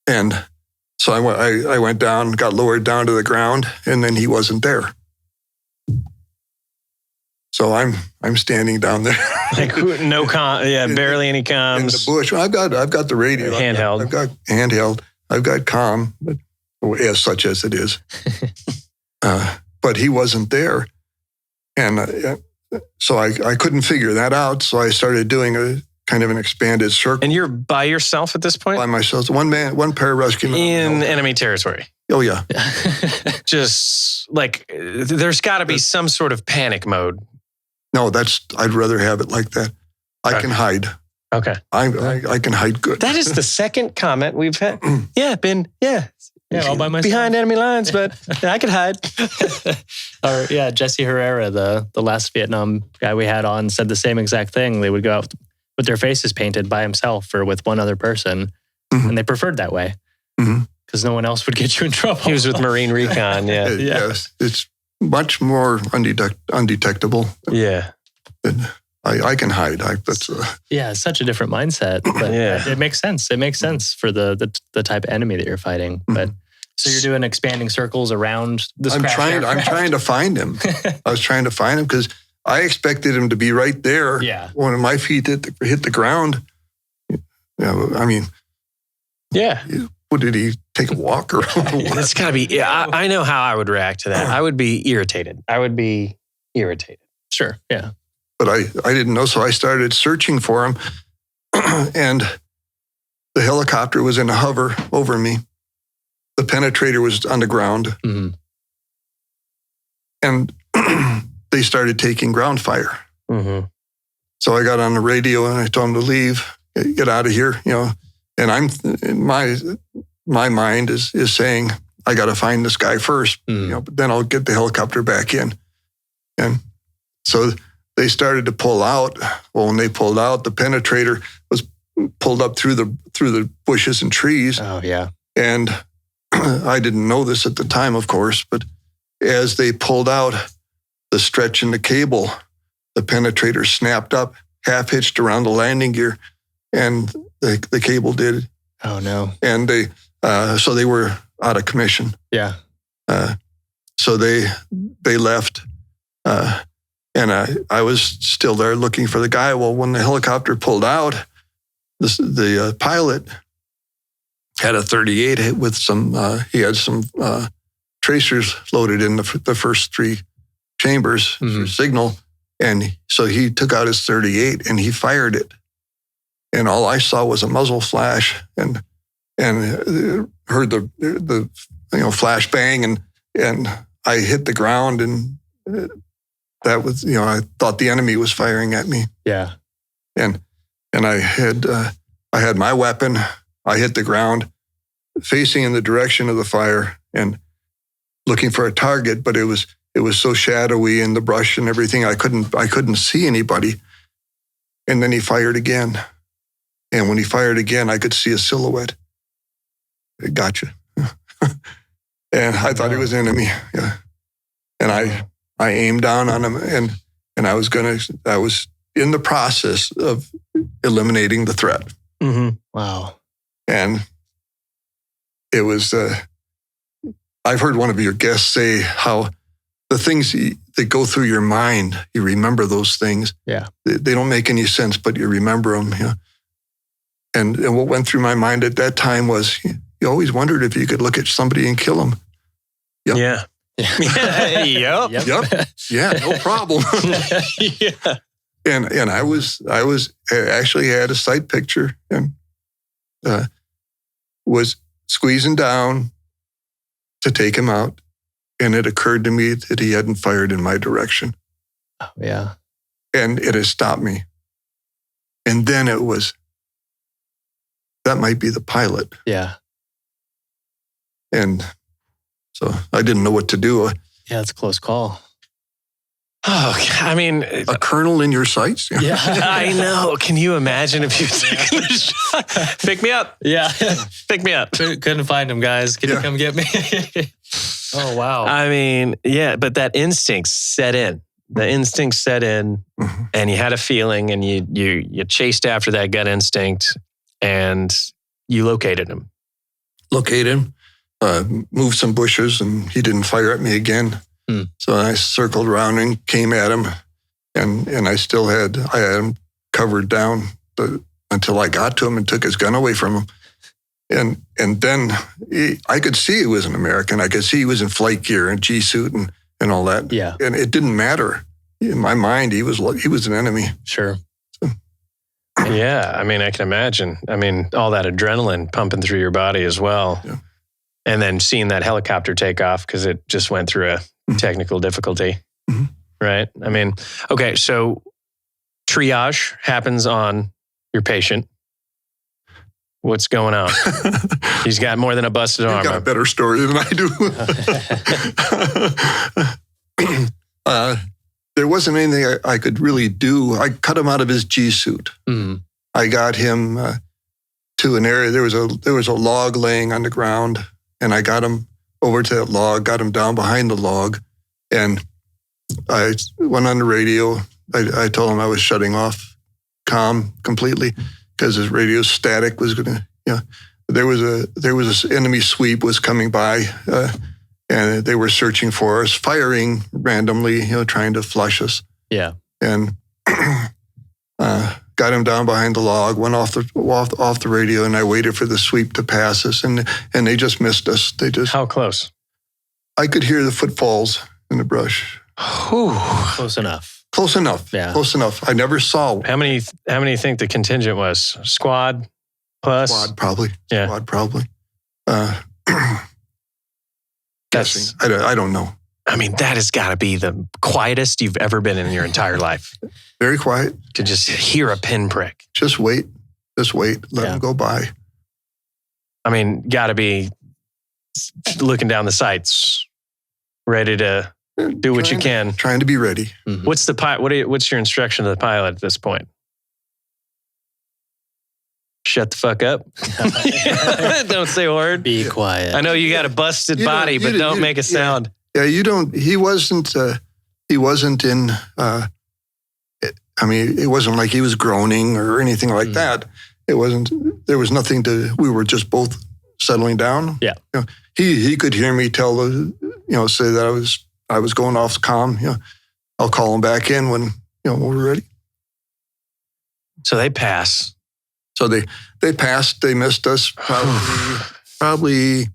And so I went down, got lowered down to the ground, and then he wasn't there. So I'm standing down there. Like no barely any comms. In the bush. Well, I've got the radio. Handheld. I've got handheld. I've got comm, but as such as it is. But he wasn't there. And so I couldn't figure that out. So I started doing a kind of an expanded circle. And you're by yourself at this point? By myself. One pararescue man. In enemy territory. Oh, yeah. Just like, there's got to be some sort of panic mode. No, I'd rather have it like that. I can hide. Okay. I can hide good. That is the second comment we've had. All by myself. Behind enemy lines, but I could hide. Jesse Herrera, the last Vietnam guy we had on, said the same exact thing. They would go out with their faces painted by himself or with one other person, and they preferred that way because no one else would get you in trouble. He was with Marine Recon, Yes, it's much more undetectable. Yeah. I can hide. It's such a different mindset. But it makes sense. It makes sense for the type of enemy that you're fighting. But so you're doing expanding circles around this. I'm trying to find him. I was trying to find him because I expected him to be right there. Yeah. When my feet hit the ground. I mean. Yeah. What did he take a walk or what? It's got to be. Yeah, I know how I would react to that. I would be irritated. Sure. Yeah. But I didn't know, so I started searching for him, and the helicopter was in a hover over me. The penetrator was on the ground, and they started taking ground fire. So I got on the radio and I told them to leave, get out of here, And my mind is saying I got to find this guy first, but then I'll get the helicopter back in, and so. They started to pull out. Well, when they pulled out, the penetrator was pulled up through the bushes and trees. Oh, yeah. And I didn't know this at the time, of course, but as they pulled out the stretch in the cable, the penetrator snapped up, half hitched around the landing gear, and the cable did. Oh, no. And so they were out of commission. Yeah. So they left. And I was still there looking for the guy. Well, when the helicopter pulled out, the pilot had a 38 with he had some tracers loaded in the first three chambers for signal. And so he took out his 38 and he fired it. And all I saw was a muzzle flash and heard the flash bang and I hit the ground and that was, I thought the enemy was firing at me. Yeah. And I had my weapon. I hit the ground facing in the direction of the fire and looking for a target, but it was so shadowy in the brush and everything. I couldn't see anybody. And then he fired again. And when he fired again, I could see a silhouette. Gotcha. And I thought he was an enemy. Yeah. And I aimed down on him, and I was in the process of eliminating the threat. Mm-hmm. Wow. And it was, I've heard one of your guests say how the things that go through your mind, you remember those things. Yeah. They don't make any sense, but you remember them. You know? And what went through my mind at that time was, you always wondered if you could look at somebody and kill them. Yep. Yeah. Yep. Yeah, no problem. Yeah. And I actually had a sight picture and was squeezing down to take him out. And it occurred to me that he hadn't fired in my direction. Oh, yeah. And it has stopped me. And then it was, that might be the pilot. Yeah. And so I didn't know what to do. Yeah, it's a close call. Oh, I mean, A colonel in your sights? Yeah. I know. Can you imagine if you taken the shot? Pick me up. Yeah. Pick me up. Couldn't find him, guys. Can you come get me? Oh, wow. I mean, yeah, but that instinct set in. The instinct set in, and you had a feeling, and you chased after that gut instinct, and you located him. Located him, moved some bushes, and he didn't fire at me again. So I circled around and came at him, and I had him covered down until I got to him and took his gun away from him. And then I could see he was an American. I could see he was in flight gear and G-suit and all that. Yeah. And it didn't matter. In my mind, he was an enemy. Sure. Yeah, I mean, I can imagine. I mean, all that adrenaline pumping through your body as well. Yeah. And then seeing that helicopter take off because it just went through a technical difficulty, right? I mean, okay, so triage happens on your patient. What's going on? He's got more than a busted arm. He's got a better story than I do. There wasn't anything I could really do. I cut him out of his G-suit. I got him to an area. There was a log laying on the ground, and I got him over to that log, got him down behind the log, and I went on the radio. I told him I was shutting off comm completely because his radio static was going to, there was this enemy sweep was coming by, and they were searching for us, firing randomly, trying to flush us. Yeah. And got him down behind the log, went off the radio, and I waited for the sweep to pass us, and they just missed us. How close? I could hear the footfalls in the brush. Close enough. Close enough. Yeah. Close enough. I never saw. How many think the contingent was? Squad plus? Squad probably. Yeah. Squad probably. That's, I don't know. I mean, that has got to be the quietest you've ever been in your entire life. Very quiet. To just hear a pinprick. Just wait. Let them go by. I mean, got to be looking down the sights, ready to do what you can. Trying to be ready. Mm-hmm. What's your instruction to the pilot at this point? Shut the fuck up. Don't say a word. Be quiet. I know you got a busted body, but don't make a sound. Yeah, you don't. He wasn't in. I mean, it wasn't like he was groaning or anything like that. It wasn't. There was nothing to. We were just both settling down. Yeah. He could hear me tell say that I was going off comm. I'll call him back in when we're ready. So they pass. So they passed. They missed us probably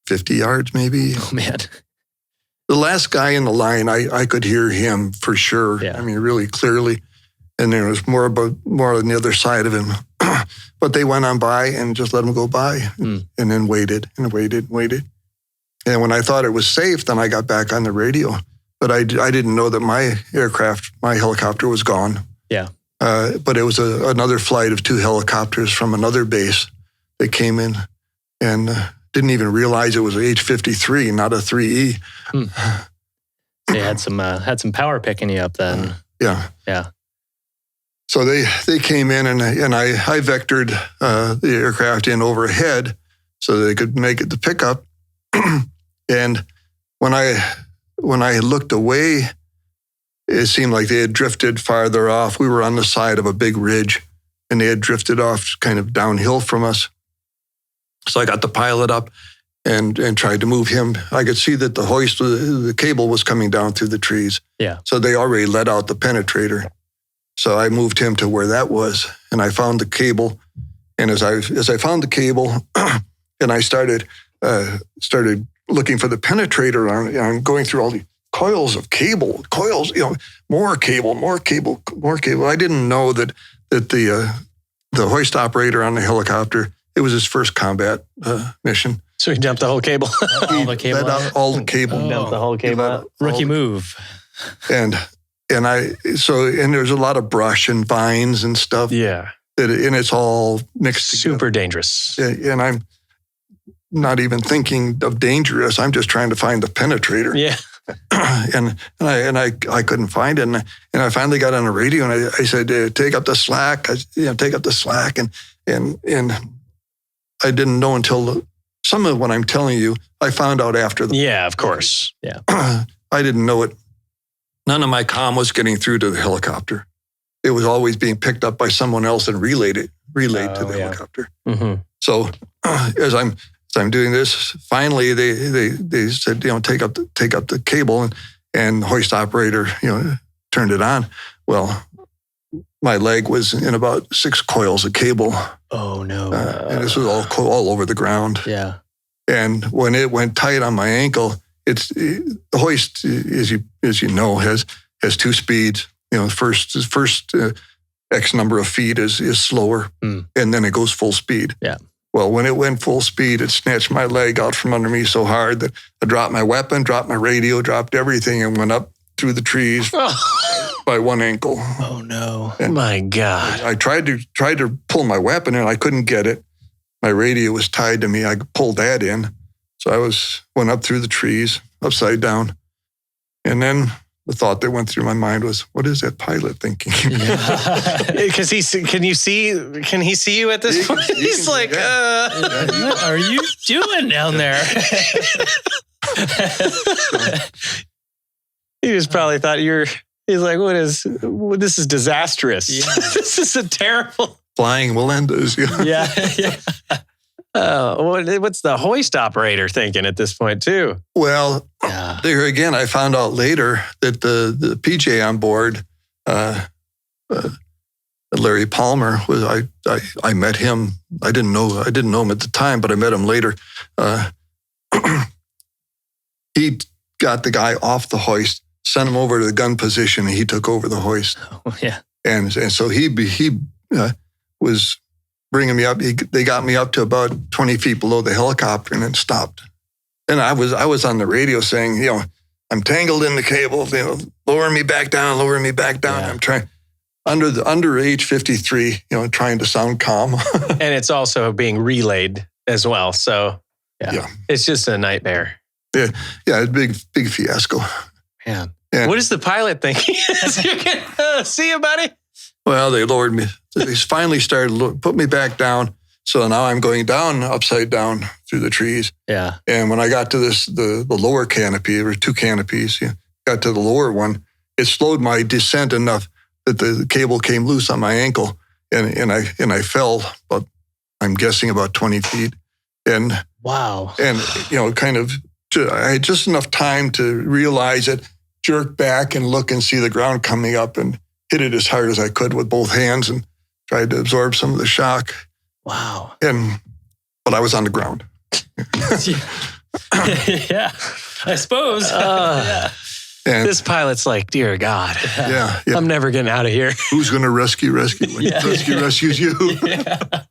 50 yards maybe. Oh man. The last guy in the line, I could hear him for sure. Yeah. I mean, really clearly. And there was more on the other side of him. But they went on by and just let him go by and then waited and waited. And when I thought it was safe, then I got back on the radio. But I didn't know that my helicopter was gone. Yeah. But it was another flight of 2 helicopters from another base that came in and didn't even realize it was an H-53, not a 3E. They had some power picking you up then. Yeah. Yeah. So they came in and I vectored the aircraft in overhead so they could make it the pickup. And when I looked away, it seemed like they had drifted farther off. We were on the side of a big ridge, and they had drifted off kind of downhill from us. So I got the pilot up and tried to move him. I could see that the cable was coming down through the trees. Yeah. So they already let out the penetrator. So I moved him to where that was, and I found the cable. And as I found the cable, and I started looking for the penetrator on going through all the coils of cable, more cable. I didn't know that the hoist operator on the helicopter, it was his first combat mission. So he dumped the whole cable. All the cable. Let out all the cable. Dumped the whole cable out. Rookie move. And there's a lot of brush and vines and stuff. Yeah. And it's all mixed together. Super dangerous. And I'm not even thinking of dangerous. I'm just trying to find the penetrator. Yeah. and I couldn't find it. And I finally got on the radio and I said, take up the slack. Take up the slack. And I didn't know until some of what I'm telling you, I found out after the. Yeah, of course. Yeah. I didn't know it. None of my comm was getting through to the helicopter. It was always being picked up by someone else and relayed to the helicopter. Mm-hmm. So as I'm doing this, finally they said, take up the cable, and the hoist operator, turned it on. Well, my leg was in about 6 coils of cable. Oh no! And this was all over the ground. Yeah. And when it went tight on my ankle, the hoist, as you know, has 2 speeds. First X number of feet is slower, and then it goes full speed. Yeah. Well, when it went full speed, it snatched my leg out from under me so hard that I dropped my weapon, dropped my radio, dropped everything, and went up through the trees by one ankle. Oh no! And my God! I tried to pull my weapon, and I couldn't get it. My radio was tied to me. I pulled that in, so I went up through the trees, upside down, and then the thought that went through my mind was, "What is that pilot thinking?" Because can he see you at this point? He's like, "What are you doing down there?" He just probably thought he's like, this is disastrous. Yeah. This is a terrible. Flying Melindas. Yeah. What's the hoist operator thinking at this point too? Well, there again, I found out later that the PJ on board, Larry Palmer, was I met him. I didn't know him at the time, but I met him later. He got the guy off the hoist, sent him over to the gun position, and he took over the hoist. Oh, yeah. And so he was bringing me up. They got me up to about 20 feet below the helicopter and then stopped. And I was on the radio saying, I'm tangled in the cable, lower me back down. Yeah. I'm trying under age 53, trying to sound calm. And it's also being relayed as well. So yeah. It's just a nightmare. Yeah, big fiasco. Man. And what is the pilot thinking? See you, buddy. Well, they lowered me. They finally started put me back down. So now I'm going down, upside down through the trees. Yeah. And when I got to the lower canopy, there were 2 canopies. Got to the lower one, it slowed my descent enough that the cable came loose on my ankle, and I fell. But I'm guessing about 20 feet. And wow. And I had just enough time to realize it, jerk back and look and see the ground coming up, and hit it as hard as I could with both hands and tried to absorb some of the shock. Wow. But I was on the ground. Yeah, I suppose. Yeah. And this pilot's like, dear God, yeah. I'm never getting out of here. Who's going to rescue when rescue rescues you? Yeah.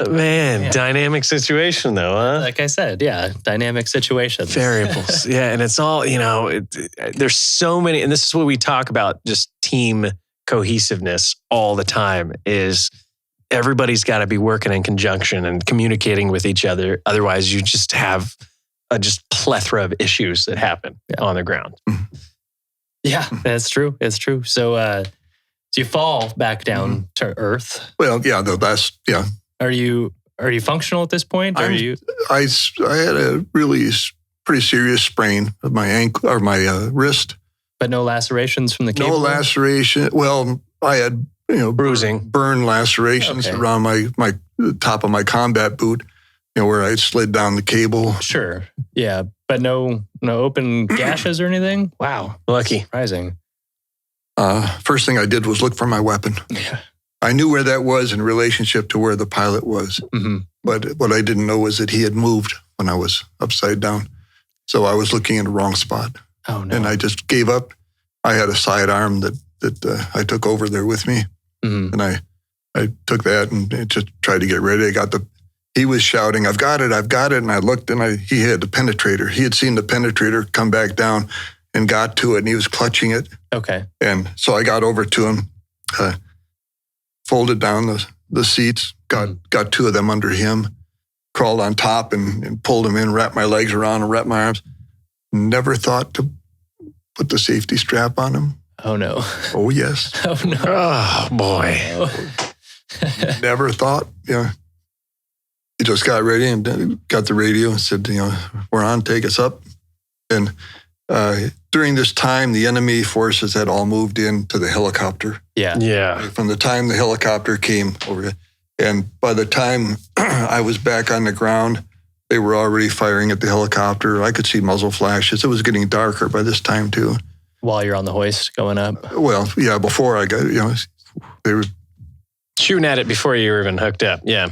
Man, dynamic situation though, huh? Like I said, dynamic situation. Variables. Yeah, and it's all, there's so many, and this is what we talk about, just team cohesiveness all the time, is everybody's got to be working in conjunction and communicating with each other. Otherwise, you just have a just plethora of issues that happen on the ground. Yeah, that's true. It's true. So So you fall back down to earth. Well, yeah, Are you functional at this point? I had a really pretty serious sprain of my ankle or my wrist. But no lacerations from the cable? No laceration. Well, I had bruising, burn lacerations around my top of my combat boot. Where I slid down the cable. Sure. Yeah, but no open gashes or anything? Wow. Lucky. Surprising. First thing I did was look for my weapon. Yeah. I knew where that was in relationship to where the pilot was. Mm-hmm. But what I didn't know was that he had moved when I was upside down. So I was looking in the wrong spot. Oh, no. And I just gave up. I had a sidearm that I took over there with me. Mm-hmm. And I took that and just tried to get ready. He was shouting, I've got it. And I looked and he had the penetrator. He had seen the penetrator come back down and got to it and he was clutching it. Okay. And so I got over to him, folded down the seats, got two of them under him, crawled on top and pulled him in, wrapped my legs around and wrapped my arms. Never thought to put the safety strap on him. Oh, no. Oh, yes. Oh, no. Oh, boy. Oh. Never thought, He just got ready and got the radio and said, we're on, take us up. And during this time, the enemy forces had all moved in to the helicopter. Yeah. From the time the helicopter came over, and by the time I was back on the ground, they were already firing at the helicopter. I could see muzzle flashes. It was getting darker by this time too. While you're on the hoist going up? Well, yeah, before I got, they were shooting at it before you were even hooked up. Yeah.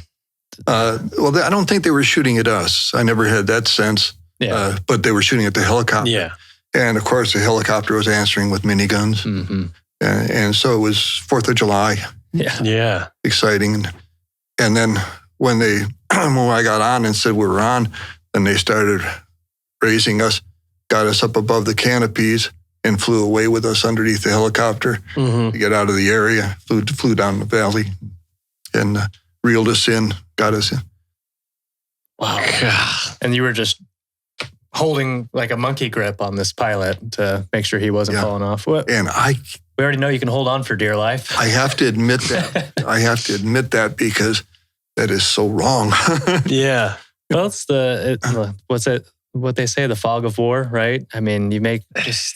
Well, I don't think they were shooting at us. I never had that sense. Yeah. But they were shooting at the helicopter. Yeah. And of course, the helicopter was answering with miniguns. Mm-hmm. And so it was 4th of July. Yeah. Yeah. Exciting. And then when I got on and said we were on, then they started raising us, got us up above the canopies, and flew away with us underneath the helicopter to get out of the area. Flew down the valley and reeled us in, got us in. Wow. And you were just holding like a monkey grip on this pilot to make sure he wasn't falling off. And we already know you can hold on for dear life. I have to admit that. I have to admit that because that is so wrong. Yeah. Well, it's what they say, the fog of war, right? I mean, you make just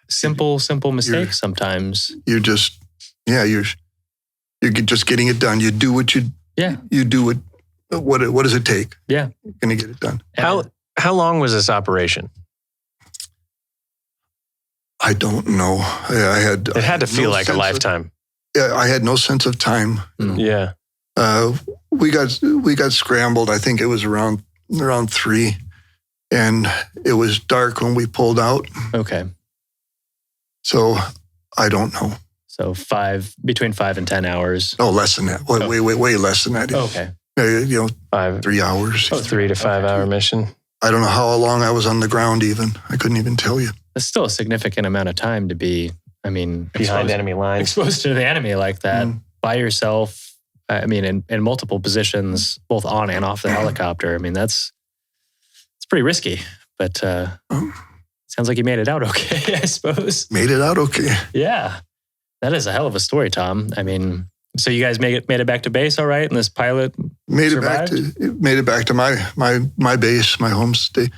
simple mistakes sometimes. You're just getting it done. You do what you do it. What does it take? Yeah. You're going to get it done. How long was this operation? I don't know. It had to feel like a lifetime. I had no sense of time. Yeah. We got scrambled. I think it was around 3, and it was dark when we pulled out. Okay. So I don't know. So between 5 and 10 hours. No, less than that. Way less than that. Okay. 3 hours. 3 to 5 hour mission. I don't know how long I was on the ground even. I couldn't even tell you. That's still a significant amount of time to be, behind enemy lines. Exposed to the enemy like that by yourself. In multiple positions, both on and off the helicopter. It's pretty risky, but sounds like you made it out okay, I suppose. Made it out okay. Yeah. That is a hell of a story, Tom. So you guys made it back to base all right? And this pilot survived? Made it back to my base, my home station.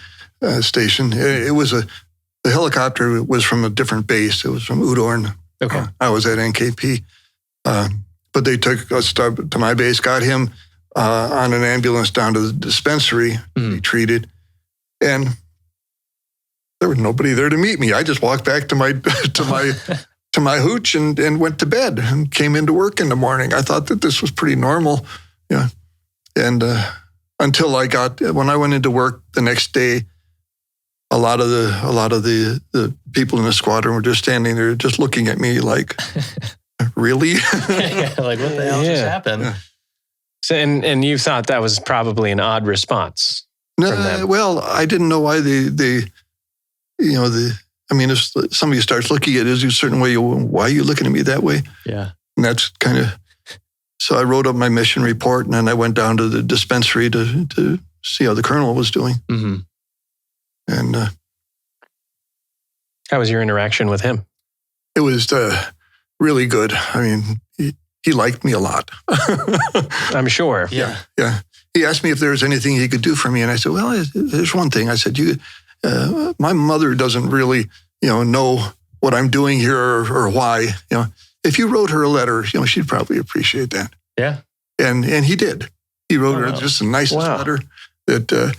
The helicopter was from a different base. It was from Udorn. Okay. I was at NKP. But they took us to my base, got him on an ambulance down to the dispensary. He treated. And there was nobody there to meet me. I just walked back to my to my hooch and went to bed and came into work in the morning. I thought that this was pretty normal. Yeah. And until when I went into work the next day, a lot of the people in the squadron were just standing there just looking at me like, really? Like, what the hell just happened? Yeah. So, and you thought that was probably an odd response from them. Well, I didn't know why if somebody starts looking at it a certain way, why are you looking at me that way? Yeah. And that's kind of, so I wrote up my mission report and then I went down to the dispensary to see how the colonel was doing. Mm-hmm. And how was your interaction with him? it was really good. I mean, he liked me a lot. I'm sure. Yeah. He asked me if there was anything he could do for me, and I said, well, there's one thing. I said, my mother doesn't really, know what I'm doing here or why. If you wrote her a letter, she'd probably appreciate that. Yeah. And he did. He wrote her just the nicest letter that,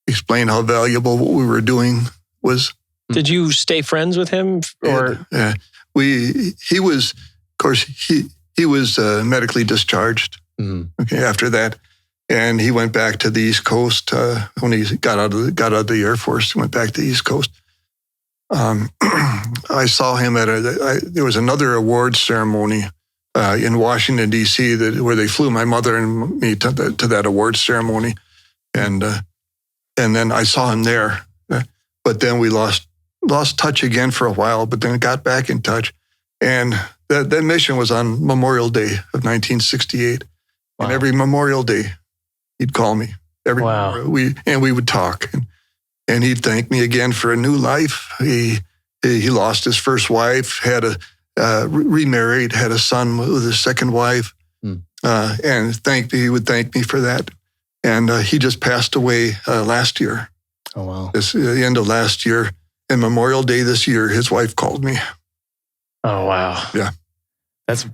explained how valuable what we were doing was. Did you stay friends with him? Or he was, of course, he was medically discharged. Okay, after that, and he went back to the East Coast when he got out of the Air Force. He went back to the East Coast. I saw him at there was another awards ceremony in Washington D.C. where they flew my mother and me to that awards ceremony, and then I saw him there. But then we lost touch again for a while. But then got back in touch, and that mission was on Memorial Day of 1968. Wow. And every Memorial Day, he'd call me. We would talk, and he'd thank me again for a new life. He lost his first wife, had remarried, had a son with his second wife, and he would thank me for that. And he just passed away last year. Oh wow! The end of last year, and Memorial Day this year, his wife called me. Oh wow! Yeah, that's.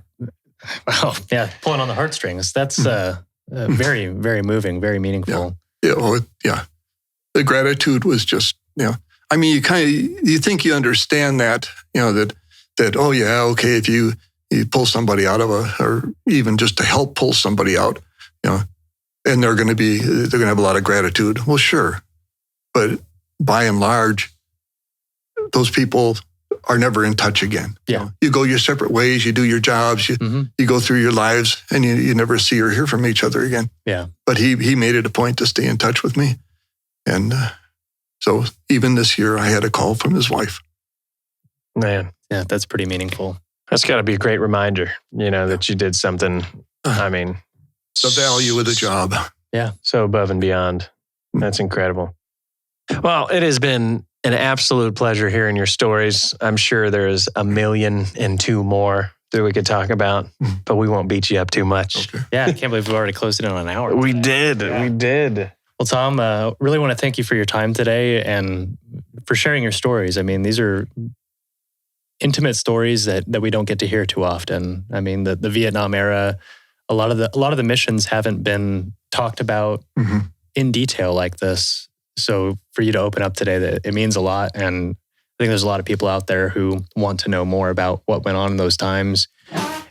Wow, yeah, pulling on the heartstrings. That's very, very moving, very meaningful. Yeah. The gratitude was just, I mean, you think you understand that, that oh yeah, okay, if you pull somebody out of or even just to help pull somebody out, and they're going to have a lot of gratitude. Well, sure, but by and large, those people are never in touch again. Yeah. You go your separate ways, you do your jobs, you go through your lives, and you never see or hear from each other again. Yeah. But he made it a point to stay in touch with me. And so even this year, I had a call from his wife. Man. Yeah, that's pretty meaningful. That's got to be a great reminder, that you did something, I mean. The value of the job. Yeah. So above and beyond. That's incredible. Well, it has been an absolute pleasure hearing your stories. I'm sure there's 1,000,002 more that we could talk about, but we won't beat you up too much. Okay. Yeah, I can't believe we've already closed it in on an hour. We did. Well, Tom, really want to thank you for your time today and for sharing your stories. I mean, these are intimate stories that we don't get to hear too often. I mean, the Vietnam era, a lot of the missions haven't been talked about in detail like this. So for you to open up today, that it means a lot. And I think there's a lot of people out there who want to know more about what went on in those times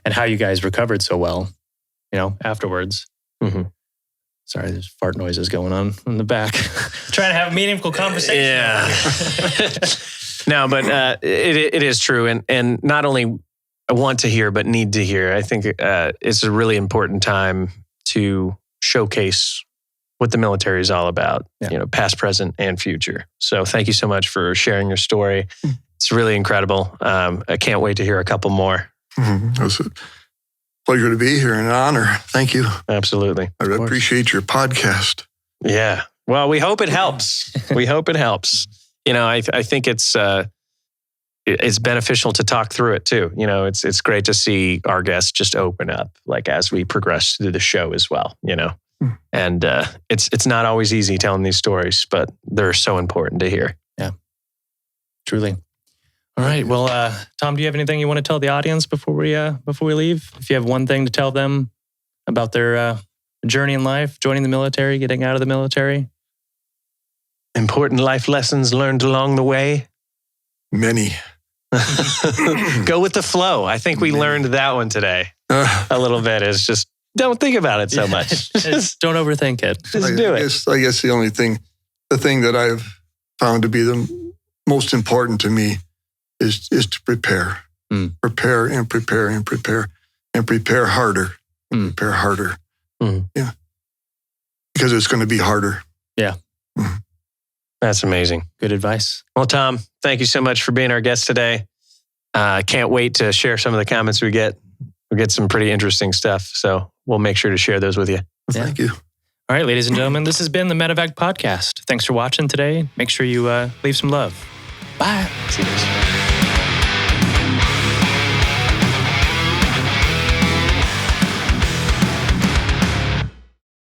and how you guys recovered so well, afterwards. Sorry, there's fart noises going on in the back. Trying to have a meaningful conversation. Yeah. No, but it is true. And not only I want to hear, but need to hear. I think it's a really important time to showcase what the military is all about, past, present, and future. So thank you so much for sharing your story. It's really incredible. I can't wait to hear a couple more. It was a pleasure to be here and an honor. Thank you. Absolutely. I appreciate your podcast. Yeah. Well, we hope it helps. We hope it helps. I think it's beneficial to talk through it too. It's great to see our guests just open up, like as we progress through the show as well, And it's not always easy telling these stories, but they're so important to hear. Yeah, truly. All right. Well, Tom, do you have anything you want to tell the audience before we leave? If you have one thing to tell them about their journey in life, joining the military, getting out of the military. Important life lessons learned along the way. Many. Go with the flow. I think we learned that one today. A little bit is just don't think about it so much. Just don't overthink it. Just do it. I guess the thing that I've found to be the most important to me is to prepare. Prepare and prepare and prepare and prepare harder. Prepare harder. Yeah. Because it's going to be harder. Yeah. That's amazing. Good advice. Well, Tom, thank you so much for being our guest today. Can't wait to share some of the comments we get. We'll get some pretty interesting stuff. So we'll make sure to share those with you. Yeah. Thank you. All right, ladies and gentlemen, this has been the MedEvac Podcast. Thanks for watching today. Make sure you leave some love. Bye. See you guys.